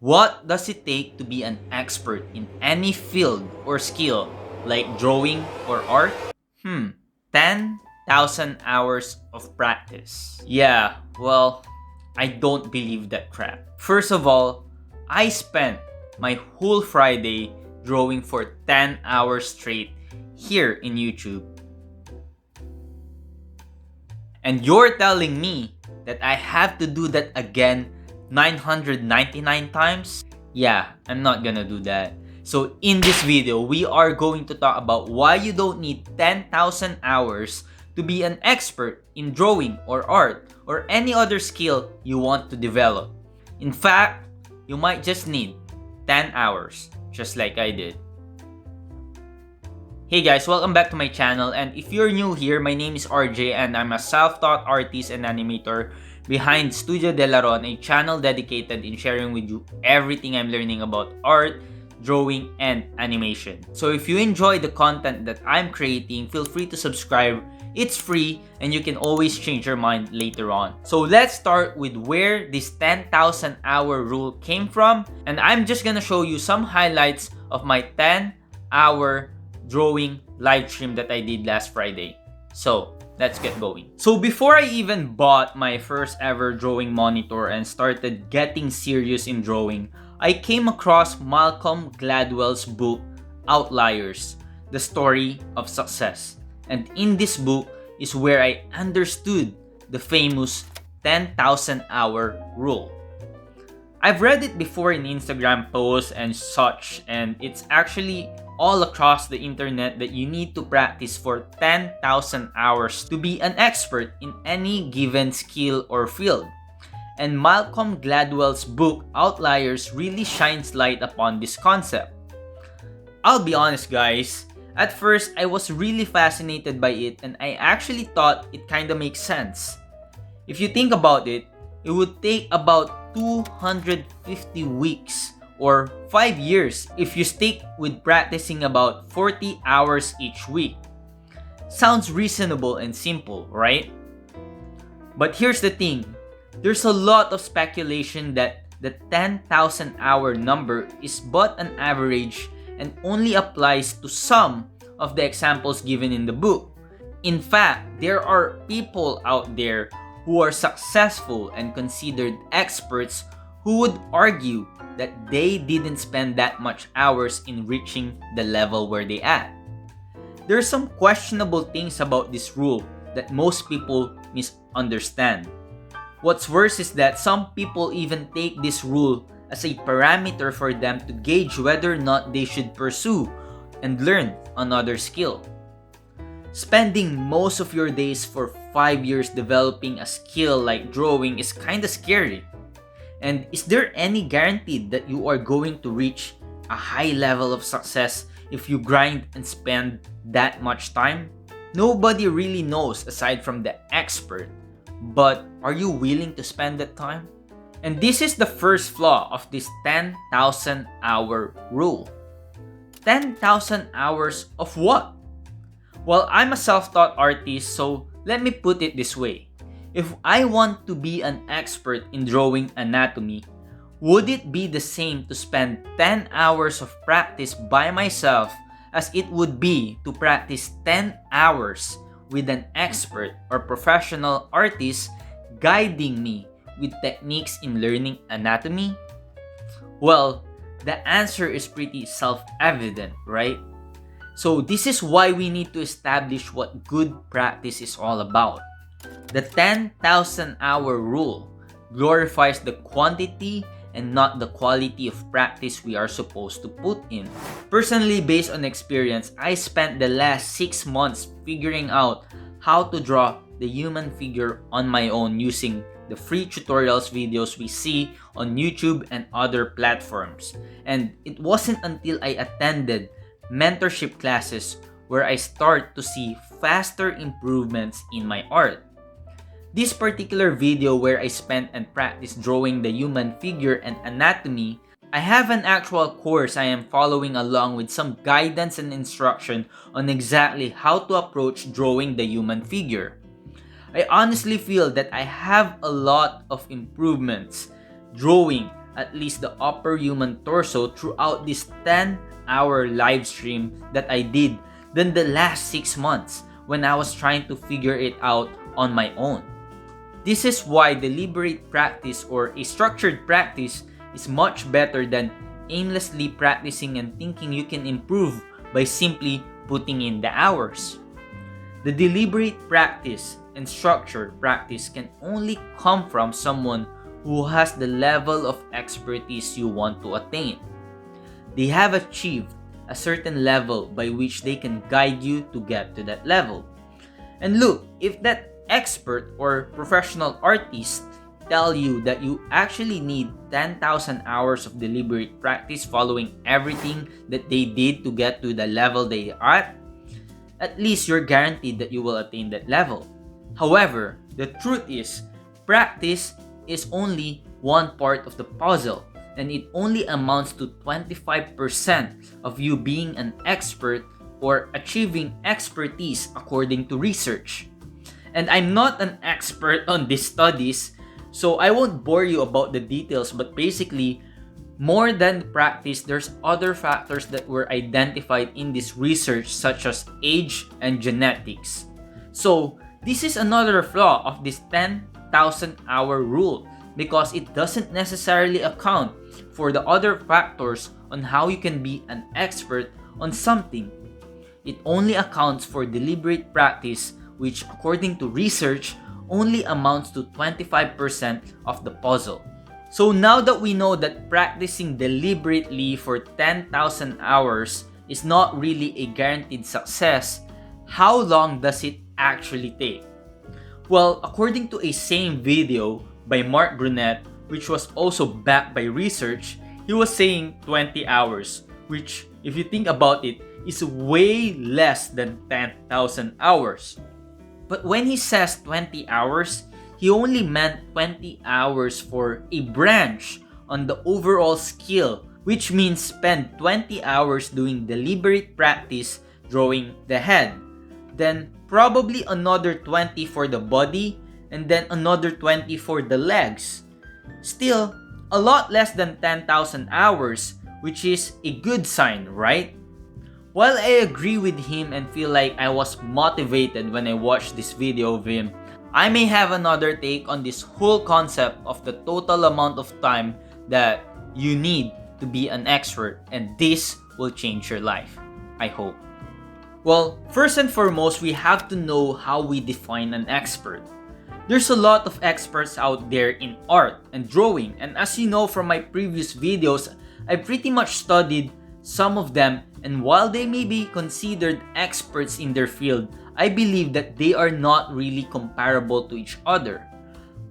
What does it take to be an expert in any field or skill like drawing or art? 10,000 hours of practice. Yeah, well, I don't believe that crap. First of all, I spent my whole Friday drawing for 10 hours straight here in YouTube. And you're telling me that I have to do that again 999 times? Yeah, I'm not gonna do that. So in this video, we are going to talk about why you don't need 10,000 hours to be an expert in drawing or art or any other skill you want to develop. In fact, you might just need 10 hours, just like I did. Hey guys, welcome back to my channel, and if you're new here, my name is RJ and I'm a self-taught artist and animator behind Studio De Laron, a channel dedicated in sharing with you everything I'm learning about art, drawing, and animation. So if you enjoy the content that I'm creating, feel free to subscribe. It's free and you can always change your mind later on. So let's start with where this 10,000 hour rule came from, and I'm just gonna show you some highlights of my 10-hour drawing live stream that I did last Friday. So let's get going. So before I even bought my first ever drawing monitor and started getting serious in drawing, I came across Malcolm Gladwell's book, Outliers, The Story of Success. And in this book is where I understood the famous 10,000 hour rule. I've read it before in Instagram posts and such, and it's actually all across the internet that you need to practice for 10,000 hours to be an expert in any given skill or field. And Malcolm Gladwell's book, Outliers, really shines light upon this concept. I'll be honest guys, at first I was really fascinated by it and I actually thought it kinda makes sense. If you think about it, it would take about 250 weeks or 5 years if you stick with practicing about 40 hours each week. Sounds reasonable and simple, right? But here's the thing, there's a lot of speculation that the 10,000 hour number is but an average and only applies to some of the examples given in the book. In fact, there are people out there who are successful and considered experts who would argue that they didn't spend that much hours in reaching the level where they at. There are some questionable things about this rule that most people misunderstand. What's worse is that some people even take this rule as a parameter for them to gauge whether or not they should pursue and learn another skill. Spending most of your days for 5 years developing a skill like drawing is kinda scary. And is there any guarantee that you are going to reach a high level of success if you grind and spend that much time? Nobody really knows aside from the expert, but are you willing to spend that time? And this is the first flaw of this 10,000 hour rule. 10,000 hours of what? Well, I'm a self-taught artist, so let me put it this way. If I want to be an expert in drawing anatomy, would it be the same to spend 10 hours of practice by myself as it would be to practice 10 hours with an expert or professional artist guiding me with techniques in learning anatomy? Well, the answer is pretty self-evident, right? So this is why we need to establish what good practice is all about. The 10,000 hour rule glorifies the quantity and not the quality of practice we are supposed to put in. Personally, based on experience, I spent the last 6 months figuring out how to draw the human figure on my own using the free tutorials videos we see on YouTube and other platforms. And it wasn't until I attended mentorship classes where I start to see faster improvements in my art. This particular video where I spent and practiced drawing the human figure and anatomy, I have an actual course I am following along with some guidance and instruction on exactly how to approach drawing the human figure. I honestly feel that I have a lot of improvements drawing at least the upper human torso throughout this 10-hour live stream that I did than the last 6 months when I was trying to figure it out on my own. This is why deliberate practice or a structured practice is much better than aimlessly practicing and thinking you can improve by simply putting in the hours. The deliberate practice and structured practice can only come from someone who has the level of expertise you want to attain. They have achieved a certain level by which they can guide you to get to that level. And look, if that expert or professional artist tell you that you actually need 10,000 hours of deliberate practice following everything that they did to get to the level they are at least you're guaranteed that you will attain that level. However, the truth is, practice is only one part of the puzzle, and it only amounts to 25% of you being an expert or achieving expertise according to research. And I'm not an expert on these studies, so I won't bore you about the details, but basically, more than practice, there's other factors that were identified in this research such as age and genetics. So, this is another flaw of this 10,000 hour rule because it doesn't necessarily account for the other factors on how you can be an expert on something. It only accounts for deliberate practice, which according to research only amounts to 25% of the puzzle. So now that we know that practicing deliberately for 10,000 hours is not really a guaranteed success, how long does it actually take? Well, according to a same video by Mark Brunette, which was also backed by research, he was saying 20 hours, which if you think about it, is way less than 10,000 hours. But when he says 20 hours, he only meant 20 hours for a branch on the overall skill, which means spend 20 hours doing deliberate practice drawing the head, then probably another 20 for the body, and then another 20 for the legs. Still, a lot less than 10,000 hours, which is a good sign, right? While I agree with him and feel like I was motivated when I watched this video of him, I may have another take on this whole concept of the total amount of time that you need to be an expert, and this will change your life, I hope. Well, first and foremost, we have to know how we define an expert. There's a lot of experts out there in art and drawing, and as you know from my previous videos, I pretty much studied some of them, and while they may be considered experts in their field, I believe that they are not really comparable to each other.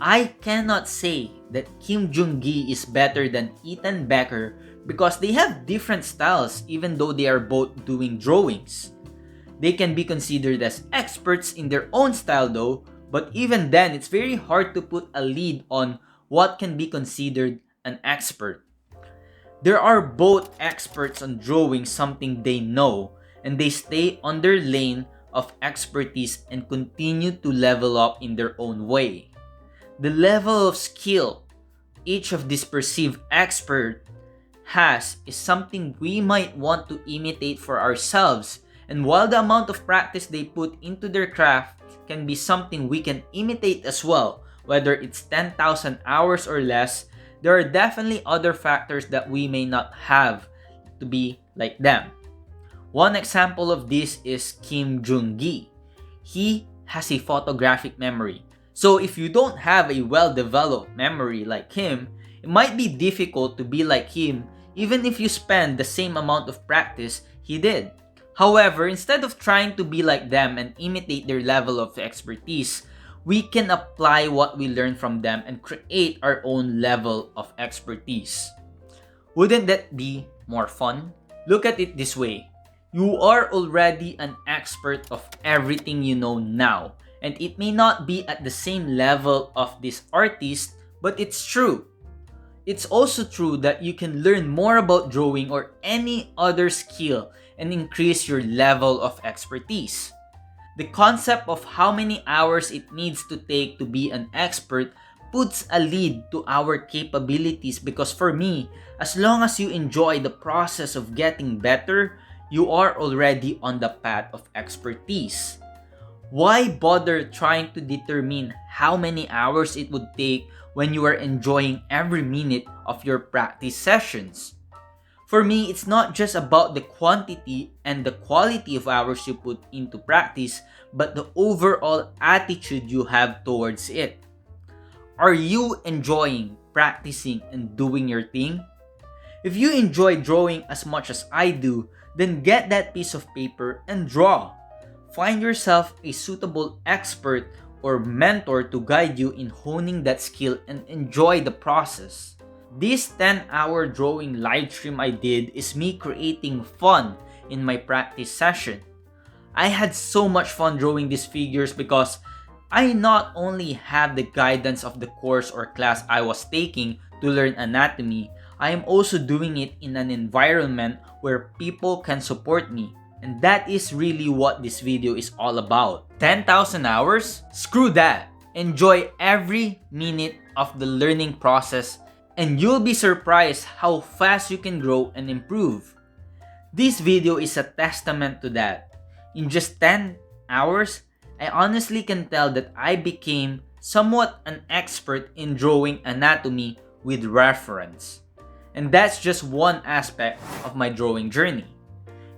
I cannot say that Kim Jung-gi is better than Ethan Becker because they have different styles even though they are both doing drawings. They can be considered as experts in their own style though, but even then it's very hard to put a lead on what can be considered an expert. There are both experts on drawing something they know, and they stay on their lane of expertise and continue to level up in their own way. The level of skill each of these perceived experts has is something we might want to imitate for ourselves, and while the amount of practice they put into their craft can be something we can imitate as well, whether it's 10,000 hours or less, there are definitely other factors that we may not have to be like them. One example of this is Kim Jung-gi. He has a photographic memory. So if you don't have a well-developed memory like him, it might be difficult to be like him even if you spend the same amount of practice he did. However, instead of trying to be like them and imitate their level of expertise, we can apply what we learn from them and create our own level of expertise. Wouldn't that be more fun? Look at it this way. You are already an expert of everything you know now, and it may not be at the same level of this artist, but it's true. It's also true that you can learn more about drawing or any other skill and increase your level of expertise. The concept of how many hours it needs to take to be an expert puts a lead to our capabilities, because for me, as long as you enjoy the process of getting better, you are already on the path of expertise. Why bother trying to determine how many hours it would take when you are enjoying every minute of your practice sessions? For me, it's not just about the quantity and the quality of hours you put into practice, but the overall attitude you have towards it. Are you enjoying practicing and doing your thing? If you enjoy drawing as much as I do, then get that piece of paper and draw. Find yourself a suitable expert or mentor to guide you in honing that skill and enjoy the process. This 10-hour drawing live stream I did is me creating fun in my practice session. I had so much fun drawing these figures because I not only have the guidance of the course or class I was taking to learn anatomy, I am also doing it in an environment where people can support me. And that is really what this video is all about. 10,000 hours? Screw that! Enjoy every minute of the learning process and you'll be surprised how fast you can grow and improve. This video is a testament to that. In just 10 hours, I honestly can tell that I became somewhat an expert in drawing anatomy with reference. And that's just one aspect of my drawing journey.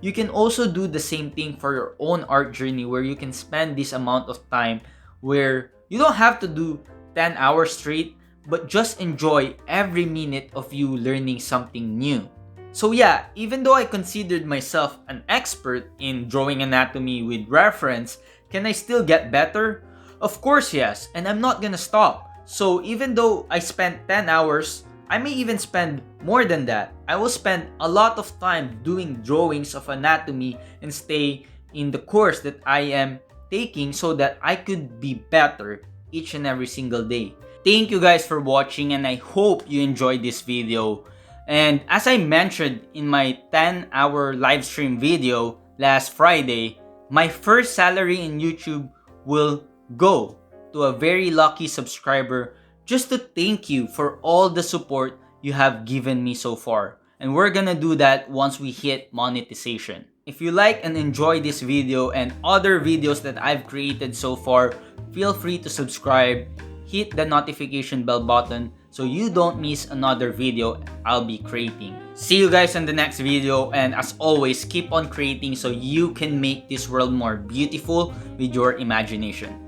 You can also do the same thing for your own art journey, where you can spend this amount of time where you don't have to do 10 hours straight, but just enjoy every minute of you learning something new. So yeah, even though I considered myself an expert in drawing anatomy with reference, can I still get better? Of course yes, and I'm not gonna stop. So even though I spent 10 hours, I may even spend more than that. I will spend a lot of time doing drawings of anatomy and stay in the course that I am taking so that I could be better each and every single day. Thank you guys for watching, and I hope you enjoyed this video. And as I mentioned in my 10-hour live stream video last Friday, my first salary in YouTube will go to a very lucky subscriber, just to thank you for all the support you have given me so far. And we're gonna do that once we hit monetization. If you like and enjoy this video and other videos that I've created so far, feel free to subscribe, hit the notification bell button so you don't miss another video I'll be creating. See you guys in the next video, and as always, keep on creating so you can make this world more beautiful with your imagination.